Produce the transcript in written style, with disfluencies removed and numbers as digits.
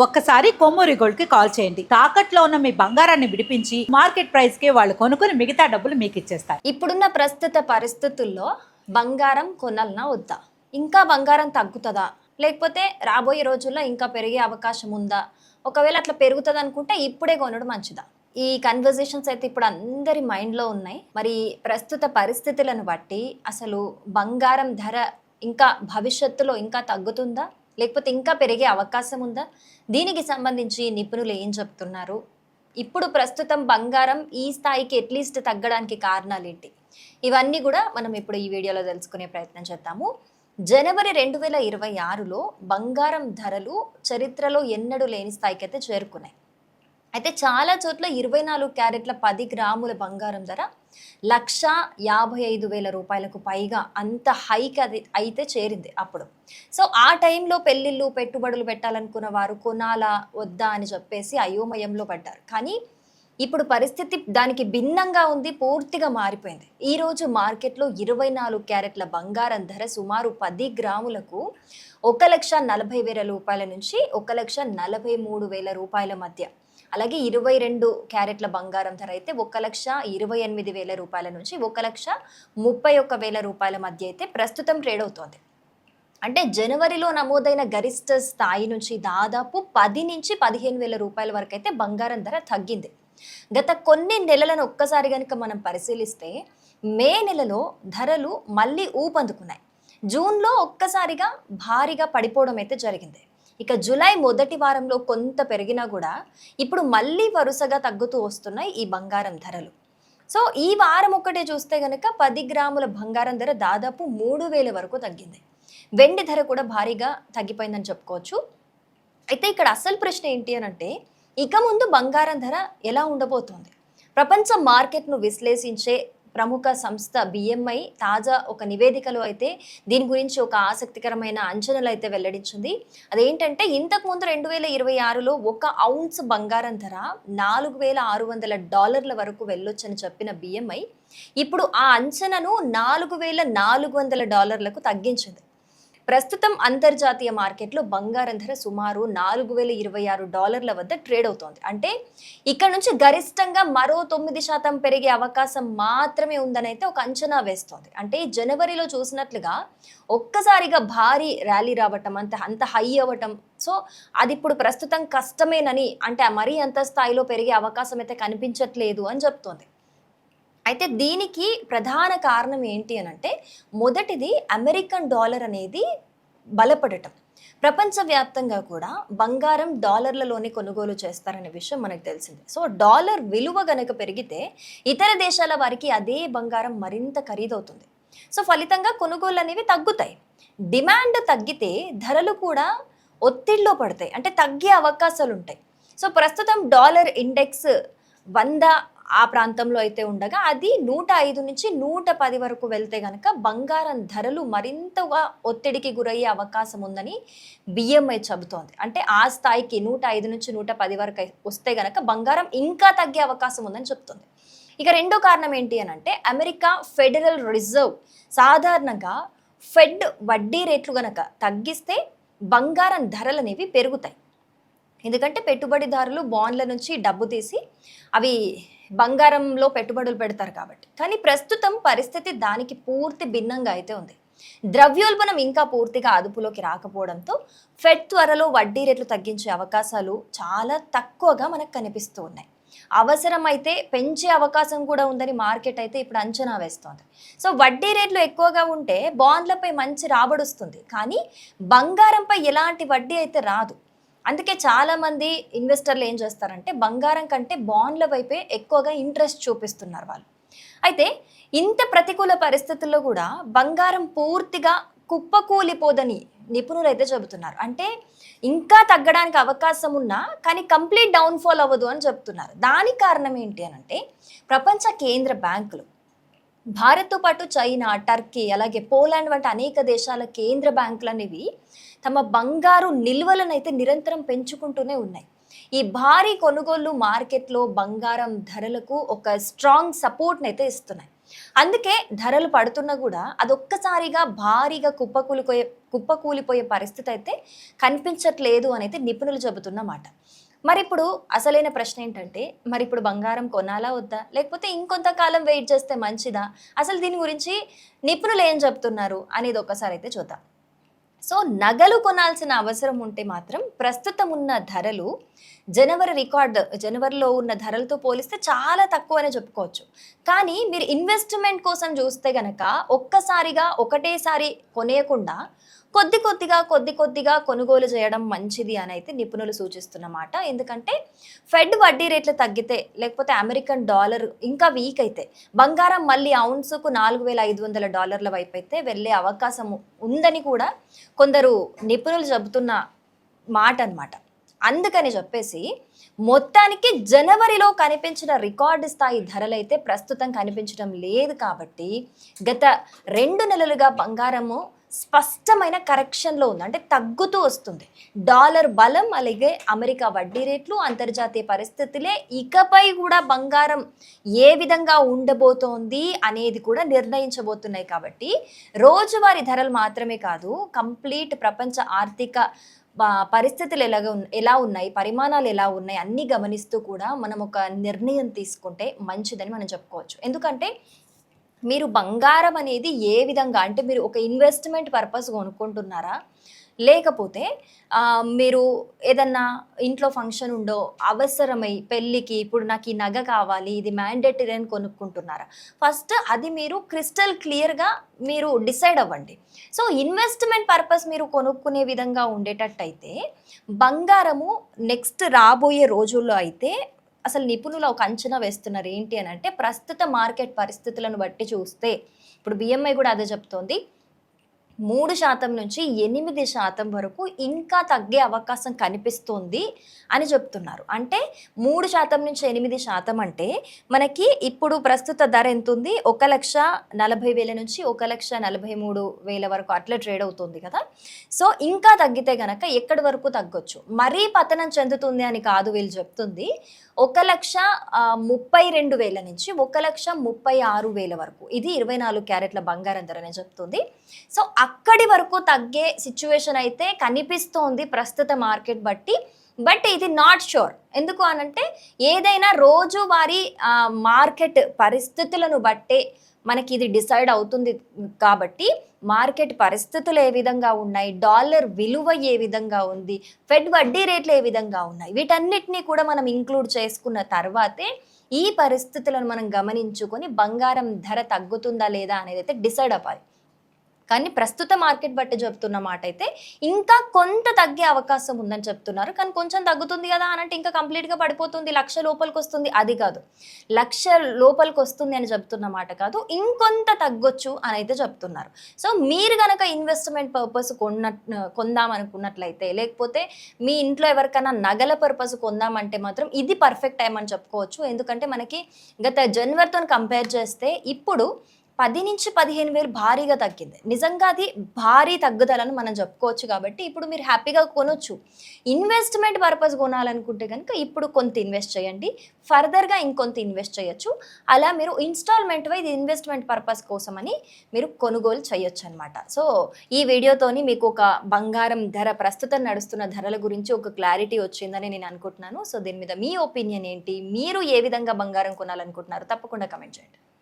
ఒక్కసారి కొమ్మూరి గోల్డ్ కి కాల్ చేయండి. తాకట్లో ఉన్న మీ బంగారాన్ని విడిపించి మార్కెట్ ప్రైస్ కి వాళ్ళు కొనుక్కుని మిగతా డబ్బులు మీకు ఇచ్చేస్తారు. ఇప్పుడున్న ప్రస్తుత పరిస్థితుల్లో బంగారం కొనాలనా వద్దా, ఇంకా బంగారం తగ్గుతుందా, లేకపోతే రాబోయే రోజుల్లో ఇంకా పెరిగే అవకాశం ఉందా, ఒకవేళ అట్లా పెరుగుతుంది అనుకుంటే ఇప్పుడే కొనడం మంచిదా? ఈ కన్వర్జేషన్స్ అయితే ఇప్పుడు అందరి మైండ్లో ఉన్నాయి. మరి ప్రస్తుత పరిస్థితులను బట్టి అసలు బంగారం ధర ఇంకా భవిష్యత్తులో ఇంకా తగ్గుతుందా, లేకపోతే ఇంకా పెరిగే అవకాశం ఉందా? దీనికి సంబంధించి నిపుణులు ఏం చెప్తున్నారు? ఇప్పుడు ప్రస్తుతం బంగారం ఈ స్థాయికి అట్లీస్ట్ తగ్గడానికి కారణాలు ఏంటి? ఇవన్నీ కూడా మనం ఇప్పుడు ఈ వీడియోలో తెలుసుకునే ప్రయత్నం చేద్దాము. జనవరి 2026లో బంగారం ధరలు చరిత్రలో ఎన్నడూ లేని స్థాయికి అయితే చేరుకున్నాయి. అయితే చాలా చోట్ల 24 క్యారెట్ల 10 గ్రాముల బంగారం ధర 1,55,000 రూపాయలకు పైగా అంత హైక్ అది అయితే చేరింది అప్పుడు. సో ఆ టైంలో పెళ్ళిళ్ళు పెట్టుబడులు పెట్టాలనుకున్న వారు కొనాలా వద్దా అని చెప్పేసి అయోమయంలో పడ్డారు. కానీ ఇప్పుడు పరిస్థితి దానికి భిన్నంగా ఉంది, పూర్తిగా మారిపోయింది. ఈరోజు మార్కెట్లో 24 క్యారెట్ల బంగారం ధర సుమారు 10 గ్రాములకు 1,40,000 రూపాయల నుంచి 1,43,000 రూపాయల మధ్య. అలాగే 22 క్యారెట్ల బంగారం ధర అయితే 1,28,000 రూపాయల నుంచి 1,31,000 రూపాయల మధ్య అయితే ప్రస్తుతం ట్రేడ్ అవుతోంది. అంటే జనవరిలో నమోదైన గరిష్ట స్థాయి నుంచి దాదాపు 10 నుంచి 15,000 రూపాయల వరకు అయితే బంగారం ధర తగ్గింది. గత కొన్ని నెలలను ఒక్కసారి కనుక మనం పరిశీలిస్తే మే నెలలో ధరలు మళ్ళీ ఊపందుకున్నాయి. జూన్లో ఒక్కసారిగా భారీగా పడిపోవడం అయితే జరిగింది. ఇక జూలై మొదటి వారంలో కొంత పెరిగినా కూడా ఇప్పుడు మళ్ళీ వరుసగా తగ్గుతూ వస్తున్నాయి ఈ బంగారం ధరలు. సో ఈ వారం ఒక్కటే చూస్తే కనుక 10 గ్రాముల బంగారం ధర దాదాపు 3,000 వరకు తగ్గింది. వెండి ధర కూడా భారీగా తగ్గిపోయిందని చెప్పుకోవచ్చు. అయితే ఇక్కడ అసలు ప్రశ్న ఏంటి అని అంటే, ఇక ముందు బంగారం ధర ఎలా ఉండబోతోంది? ప్రపంచ మార్కెట్ను విశ్లేషించే ప్రముఖ సంస్థ బిఎంఐ తాజా ఒక నివేదికలో అయితే దీని గురించి ఒక ఆసక్తికరమైన అంచనాలు అయితే వెల్లడించింది. అదేంటంటే, ఇంతకుముందు 2026లో 1 ఔన్స్ బంగారం ధర $4,600 వరకు వెళ్ళొచ్చని చెప్పిన బిఎంఐ ఇప్పుడు ఆ అంచనాను $4,400లకు తగ్గించింది. ప్రస్తుతం అంతర్జాతీయ మార్కెట్లో బంగారం ధర సుమారు $4,026 వద్ద ట్రేడ్ అవుతోంది. అంటే ఇక్కడ నుంచి గరిష్టంగా మరో 9% పెరిగే అవకాశం మాత్రమే ఉందని అయితే ఒక అంచనా వేస్తోంది. అంటే జనవరిలో చూసినట్లుగా ఒక్కసారిగా భారీ ర్యాలీ రావటం, అంత హై అవ్వటం, సో అది ఇప్పుడు ప్రస్తుతం కష్టమేనని, అంటే మరీ అంత స్థాయిలో పెరిగే అవకాశం అయితే కనిపించట్లేదు అని చెప్తోంది. అయితే దీనికి ప్రధాన కారణం ఏంటి అని అంటే, మొదటిది అమెరికన్ డాలర్ అనేది బలపడటం. ప్రపంచవ్యాప్తంగా కూడా బంగారం డాలర్లలోనే కొనుగోలు చేస్తారనే విషయం మనకు తెలిసిందే. సో డాలర్ విలువ గనక పెరిగితే ఇతర దేశాల వారికి అదే బంగారం మరింత ఖరీదవుతుంది. సో ఫలితంగా కొనుగోలు అనేవి తగ్గుతాయి. డిమాండ్ తగ్గితే ధరలు కూడా ఒత్తిడిలో పడతాయి, అంటే తగ్గే అవకాశాలు ఉంటాయి. సో ప్రస్తుతం డాలర్ ఇండెక్స్ 100 ఆ ప్రాంతంలో అయితే ఉండగా అది 105 నుంచి 110 వరకు వెళ్తే గనక బంగారం ధరలు మరింతగా ఒత్తిడికి గురయ్యే అవకాశం ఉందని బిఎంఐ చెబుతోంది. అంటే ఆ స్థాయికి 105 నుంచి 110 వరకు వస్తే గనక బంగారం ఇంకా తగ్గే అవకాశం ఉందని చెప్తుంది. ఇక రెండో కారణం ఏంటి అని అంటే, అమెరికా ఫెడరల్ రిజర్వ్ సాధారణంగా ఫెడ్ వడ్డీ రేట్లు గనక తగ్గిస్తే బంగారం ధరలు అనేవి పెరుగుతాయి. ఎందుకంటే పెట్టుబడిదారులు బాండ్ల నుంచి డబ్బు తీసి అవి బంగారంలో పెట్టుబడులు పెడతారు కాబట్టి. కానీ ప్రస్తుతం పరిస్థితి దానికి పూర్తి భిన్నంగా అయితే ఉంది. ద్రవ్యోల్బణం ఇంకా పూర్తిగా అదుపులోకి రాకపోవడంతో ఫెడ్ త్వరలో వడ్డీ రేట్లు తగ్గించే అవకాశాలు చాలా తక్కువగా మనకు కనిపిస్తూ ఉన్నాయి. అవసరమైతే పెంచే అవకాశం కూడా ఉందని మార్కెట్ అయితే ఇప్పుడు అంచనా వేస్తోంది. సో వడ్డీ రేట్లు ఎక్కువగా ఉంటే బాండ్లపై మంచి రాబడొస్తుంది, కానీ బంగారంపై ఎలాంటి వడ్డీ అయితే రాదు. అందుకే చాలామంది ఇన్వెస్టర్లు ఏం చేస్తారంటే, బంగారం కంటే బాండ్ల వైపే ఎక్కువగా ఇంట్రెస్ట్ చూపిస్తున్నారు వాళ్ళు. అయితే ఇంత ప్రతికూల పరిస్థితుల్లో కూడా బంగారం పూర్తిగా కుప్పకూలిపోదని నిపుణులు అయితే చెబుతున్నారు. అంటే ఇంకా తగ్గడానికి అవకాశం ఉన్నా కానీ కంప్లీట్ డౌన్ఫాల్ అవ్వదు అని చెప్తున్నారు. దానికి కారణం ఏంటి అని అంటే, ప్రపంచ కేంద్ర బ్యాంకులు భారత్తో పాటు చైనా, టర్కీ, అలాగే పోలాండ్ వంటి అనేక దేశాల కేంద్ర బ్యాంకులు అనేవి తమ బంగారు నిల్వలను అయితే నిరంతరం పెంచుకుంటూనే ఉన్నాయి. ఈ భారీ కొనుగోళ్లు మార్కెట్లో బంగారం ధరలకు ఒక స్ట్రాంగ్ సపోర్ట్ని అయితే ఇస్తున్నాయి. అందుకే ధరలు పడుతున్నా కూడా అదొక్కసారిగా భారీగా కుప్పకూలిపోయే పరిస్థితి అయితే కనిపించట్లేదు అని అయితే నిపుణులు చెబుతున్న మాట. మరి ఇప్పుడు అసలైన ప్రశ్న ఏంటంటే, మరి ఇప్పుడు బంగారం కొనాలా వద్దా? లేకపోతే ఇంకొంతకాలం వెయిట్ చేస్తే మంచిదా? అసలు దీని గురించి నిపుణులు ఏం చెప్తున్నారు అనేది ఒక్కసారి అయితే చూద్దాం. సో నగలు కొనాల్సిన అవసరం ఉంటే మాత్రం ప్రస్తుతం ఉన్న ధరలు జనవరిలో ఉన్న ధరలతో పోలిస్తే చాలా తక్కువ అనే చెప్పుకోవచ్చు. కానీ మీరు ఇన్వెస్ట్మెంట్ కోసం చూస్తే గనక ఒక్కసారిగా ఒకటేసారి కొనేయకుండా కొద్దిగా కొనుగోలు చేయడం మంచిది అని అయితే నిపుణులు సూచిస్తున్నమాట. ఎందుకంటే ఫెడ్ వడ్డీ రేట్లు తగ్గితే లేకపోతే అమెరికన్ డాలర్ ఇంకా వీక్ అయితే బంగారం మళ్ళీ ఔన్సుకు $4,500 వైపు అయితే వెళ్ళే అవకాశం ఉందని కూడా కొందరు నిపుణులు చెబుతున్న మాట అన్నమాట. అందుకని చెప్పేసి మొత్తానికి జనవరిలో కనిపించిన రికార్డు స్థాయి ధరలైతే ప్రస్తుతం కనిపించడం లేదు. కాబట్టి గత 2 నెలలుగా బంగారము స్పష్టమైన కరెక్షన్లో ఉంది, అంటే తగ్గుతూ వస్తుంది. డాలర్ బలం అలాగే అమెరికా వడ్డీ రేట్లు అంతర్జాతీయ పరిస్థితులే ఇకపై కూడా బంగారం ఏ విధంగా ఉండబోతోంది అనేది కూడా నిర్ణయించబోతున్నాయి. కాబట్టి రోజువారీ ధరలు మాత్రమే కాదు, కంప్లీట్ ప్రపంచ ఆర్థిక పరిస్థితులు ఎలా ఉన్నాయి, పరిమాణాలు ఎలా ఉన్నాయి అన్నీ గమనిస్తూ కూడా మనం ఒక నిర్ణయం తీసుకుంటే మంచిదని మనం చెప్పుకోవచ్చు. ఎందుకంటే మీరు బంగారం అనేది ఏ విధంగా, అంటే మీరు ఒక ఇన్వెస్ట్మెంట్ పర్పస్ కొనుక్కుంటున్నారా, లేకపోతే మీరు ఏదన్నా ఇంట్లో ఫంక్షన్ ఉండో అవసరమై పెళ్ళికి ఇప్పుడు నాకు ఈ నగ కావాలి ఇది మ్యాండేటరీ అని కొనుక్కుంటున్నారా? ఫస్ట్ అది మీరు క్రిస్టల్ క్లియర్గా మీరు డిసైడ్ అవ్వండి. సో ఇన్వెస్ట్మెంట్ పర్పస్ మీరు కొనుక్కునే విధంగా ఉండేటట్టయితే బంగారము నెక్స్ట్ రాబోయే రోజుల్లో అయితే అసలు నిపుణులు ఒక అంచనా వేస్తున్నారు. ఏంటి అని అంటే ప్రస్తుత మార్కెట్ పరిస్థితులను బట్టి చూస్తే ఇప్పుడు బిఎంఐ కూడా అదే చెప్తోంది, 3% నుంచి 8% వరకు ఇంకా తగ్గే అవకాశం కనిపిస్తుంది అని చెప్తున్నారు. అంటే 3% నుంచి 8% అంటే మనకి ఇప్పుడు ప్రస్తుత ధర ఎంత ఉంది, 1,40,000 నుంచి 1,43,000 వరకు అట్లా ట్రేడ్ అవుతుంది కదా. సో ఇంకా తగ్గితే గనక ఎక్కడి వరకు తగ్గొచ్చు, మరీ పతనం చెందుతుంది అని కాదు వీళ్ళు చెప్తుంది. 1,32,000 నుంచి 1,36,000 వరకు, ఇది 24 క్యారెట్ల బంగారం ధర అని చెప్తుంది. సో అక్కడి వరకు తగ్గే సిచ్యువేషన్ అయితే కనిపిస్తోంది ప్రస్తుత మార్కెట్ బట్టి. బట్ ఇది నాట్ షూర్. ఎందుకు అనంటే ఏదైనా రోజువారీ మార్కెట్ పరిస్థితులను బట్టే మనకి ఇది డిసైడ్ అవుతుంది. కాబట్టి మార్కెట్ పరిస్థితులు ఏ విధంగా ఉన్నాయి, డాలర్ విలువ ఏ విధంగా ఉంది, ఫెడ్ వడ్డీ రేట్లు ఏ విధంగా ఉన్నాయి, వీటన్నిటినీ కూడా మనం ఇంక్లూడ్ చేసుకున్న తర్వాతే ఈ పరిస్థితులను మనం గమనించుకొని బంగారం ధర తగ్గుతుందా లేదా అనేది అయితే డిసైడ్ అవ్వాలి. కానీ ప్రస్తుత మార్కెట్ బట్టి చెప్తున్న మాట అయితే ఇంకా కొంత తగ్గే అవకాశం ఉందని చెప్తున్నారు. కానీ కొంచెం తగ్గుతుంది కదా అనంటే ఇంకా కంప్లీట్గా పడిపోతుంది, 1,00,000 లోపలికి వస్తుంది, అది కాదు. 1,00,000 లోపలికి వస్తుంది అని చెప్తున్న మాట కాదు, ఇంకొంత తగ్గొచ్చు అని అయితే చెప్తున్నారు. సో మీరు కనుక ఇన్వెస్ట్మెంట్ పర్పస్ కొందాం అనుకున్నట్లయితే, లేకపోతే మీ ఇంట్లో ఎవరికైనా నగల పర్పస్ కొందామంటే మాత్రం ఇది పర్ఫెక్ట్ టైం అని చెప్పుకోవచ్చు. ఎందుకంటే మనకి గత జనవరితో కంపేర్ చేస్తే ఇప్పుడు 10 నుంచి 15,000 భారీగా తగ్గింది. నిజంగా అది భారీ తగ్గుదలని మనం చెప్పుకోవచ్చు. కాబట్టి ఇప్పుడు మీరు హ్యాపీగా కొనొచ్చు. ఇన్వెస్ట్మెంట్ పర్పస్ కొనాలనుకుంటే కనుక ఇప్పుడు కొంత ఇన్వెస్ట్ చేయండి, ఫర్దర్గా ఇంకొంత ఇన్వెస్ట్ చేయొచ్చు. అలా మీరు ఇన్స్టాల్మెంట్ వైజ్ ఇన్వెస్ట్మెంట్ పర్పస్ కోసమని మీరు కొనుగోలు చేయొచ్చు అనమాట. సో ఈ వీడియోతోని మీకు ఒక బంగారం ధర, ప్రస్తుతం నడుస్తున్న ధరల గురించి ఒక క్లారిటీ వచ్చిందని నేను అనుకుంటున్నాను. సో దీని మీద మీ ఒపీనియన్ ఏంటి, మీరు ఏ విధంగా బంగారం కొనాలనుకుంటున్నారు తప్పకుండా కమెంట్ చేయండి.